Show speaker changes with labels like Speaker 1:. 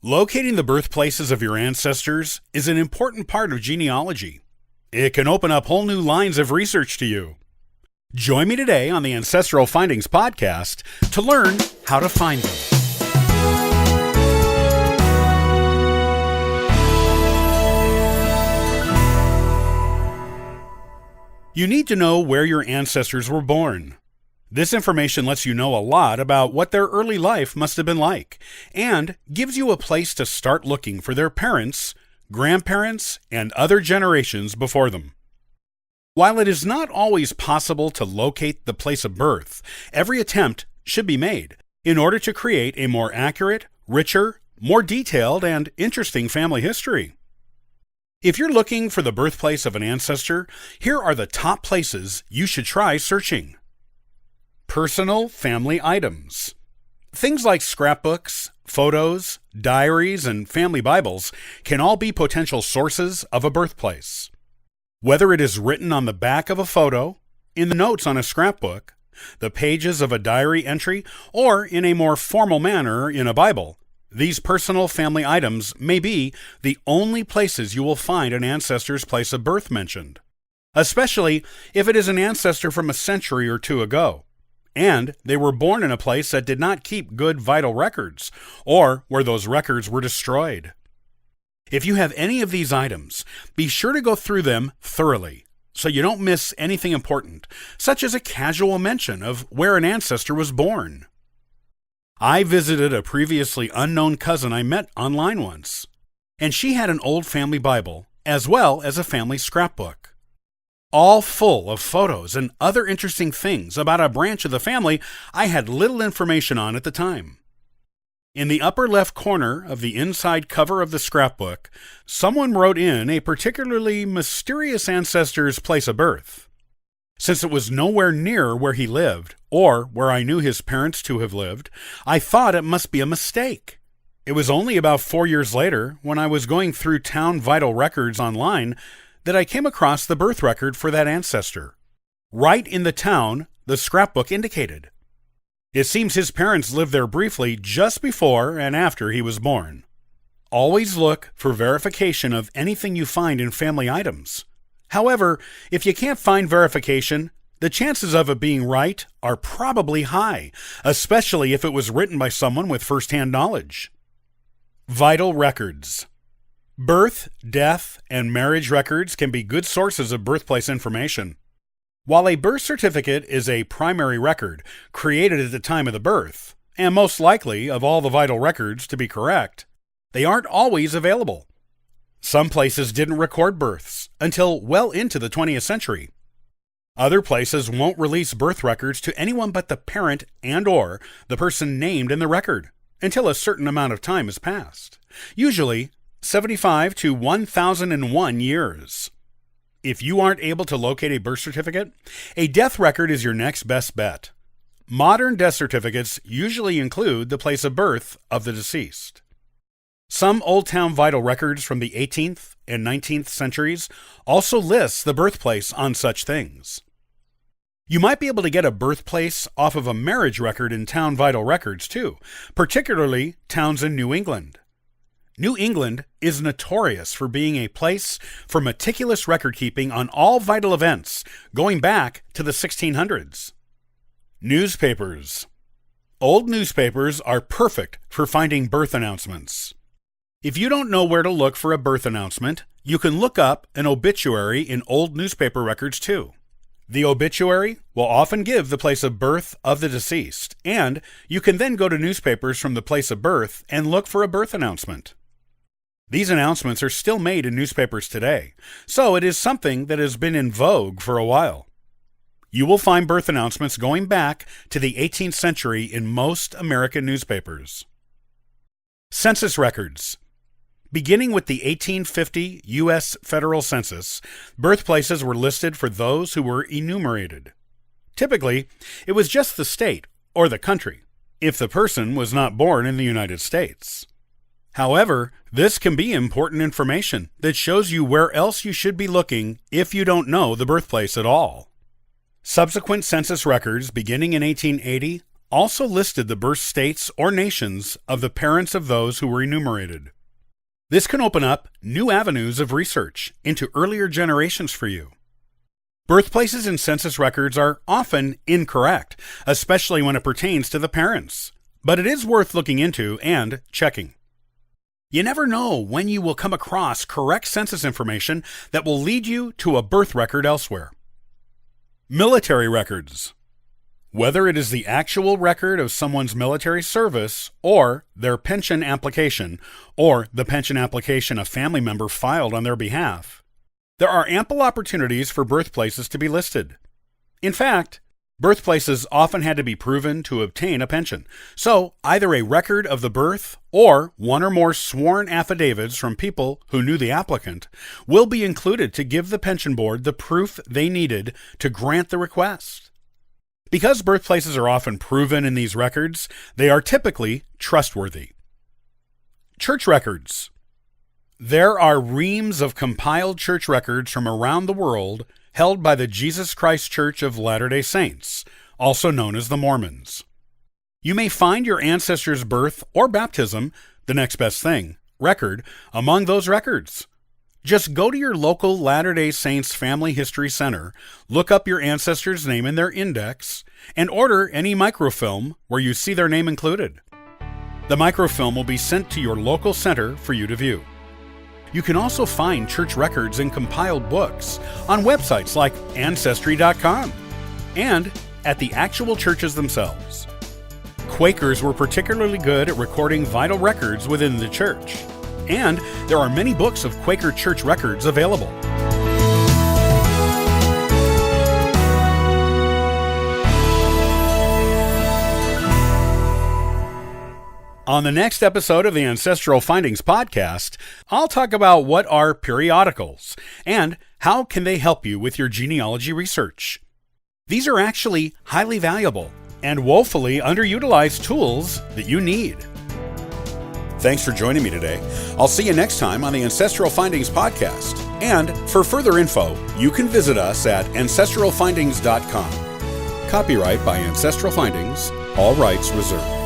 Speaker 1: Locating the birthplaces of your ancestors is an important part of genealogy. It can open up whole new lines of research to you. Join me today on the Ancestral Findings podcast to learn how to find them. You need to know where your ancestors were born. This information lets you know a lot about what their early life must have been like, and gives you a place to start looking for their parents, grandparents, and other generations before them. While it is not always possible to locate the place of birth, every attempt should be made in order to create a more accurate, richer, more detailed, and interesting family history. If you're looking for the birthplace of an ancestor, here are the top places you should try searching. Personal family items. Things like scrapbooks, photos, diaries, and family Bibles can all be potential sources of a birthplace. Whether it is written on the back of a photo, in the notes on a scrapbook, the pages of a diary entry, or in a more formal manner in a Bible, these personal family items may be the only places you will find an ancestor's place of birth mentioned, especially if it is an ancestor from a century or two ago, and they were born in a place that did not keep good vital records, or where those records were destroyed. If you have any of these items, be sure to go through them thoroughly so you don't miss anything important, such as a casual mention of where an ancestor was born. I visited a previously unknown cousin I met online once, and she had an old family Bible as well as a family scrapbook, all full of photos and other interesting things about a branch of the family I had little information on at the time. In the upper left corner of the inside cover of the scrapbook, someone wrote in a particularly mysterious ancestor's place of birth. Since it was nowhere near where he lived, or where I knew his parents to have lived, I thought it must be a mistake. It was only about 4 years later, when I was going through town vital records online, that I came across the birth record for that ancestor, right in the town the scrapbook indicated. It seems his parents lived there briefly just before and after he was born. Always look for verification of anything you find in family items. However, if you can't find verification, the chances of it being right are probably high, especially if it was written by someone with first-hand knowledge. Vital records. Birth, death, and marriage records can be good sources of birthplace information. While a birth certificate is a primary record created at the time of the birth, and most likely of all the vital records to be correct, they aren't always available. Some places didn't record births until well into the 20th century. Other places won't release birth records to anyone but the parent and/or the person named in the record until a certain amount of time has passed, usually 75 to 1001 years. If you aren't able to locate a birth certificate, a death record is your next best bet. Modern death certificates usually include the place of birth of the deceased. Some Old Town vital records from the 18th and 19th centuries also list the birthplace on such things. You might be able to get a birthplace off of a marriage record in town vital records too, particularly towns in New England. New England is notorious for being a place for meticulous record-keeping on all vital events going back to the 1600s. Newspapers. Old newspapers are perfect for finding birth announcements. If you don't know where to look for a birth announcement, you can look up an obituary in old newspaper records too. The obituary will often give the place of birth of the deceased, and you can then go to newspapers from the place of birth and look for a birth announcement. These announcements are still made in newspapers today, so it is something that has been in vogue for a while. You will find birth announcements going back to the 18th century in most American newspapers. Census Records. Beginning with the 1850 U.S. Federal Census, birthplaces were listed for those who were enumerated. Typically, it was just the state or the country, if the person was not born in the United States. However, this can be important information that shows you where else you should be looking if you don't know the birthplace at all. Subsequent census records beginning in 1880 also listed the birth states or nations of the parents of those who were enumerated. This can open up new avenues of research into earlier generations for you. Birthplaces in census records are often incorrect, especially when it pertains to the parents, but it is worth looking into and checking. You never know when you will come across correct census information that will lead you to a birth record elsewhere. Military records. Whether it is the actual record of someone's military service or their pension application or the pension application a family member filed on their behalf, there are ample opportunities for birthplaces to be listed. In fact, birthplaces often had to be proven to obtain a pension, so either a record of the birth or one or more sworn affidavits from people who knew the applicant will be included to give the pension board the proof they needed to grant the request. Because birthplaces are often proven in these records, they are typically trustworthy. Church records. There are reams of compiled church records from around the world held by the Jesus Christ Church of Latter-day Saints, also known as the Mormons. You may find your ancestor's birth or baptism, the next best thing, record, among those records. Just go to your local Latter-day Saints Family History Center, look up your ancestor's name in their index, and order any microfilm where you see their name included. The microfilm will be sent to your local center for you to view. You can also find church records in compiled books on websites like Ancestry.com and at the actual churches themselves. Quakers were particularly good at recording vital records within the church, and there are many books of Quaker church records available. On the next episode of the Ancestral Findings podcast, I'll talk about what are periodicals and how can they help you with your genealogy research. These are actually highly valuable and woefully underutilized tools that you need. Thanks for joining me today. I'll see you next time on the Ancestral Findings podcast. And for further info, you can visit us at ancestralfindings.com. Copyright by Ancestral Findings, all rights reserved.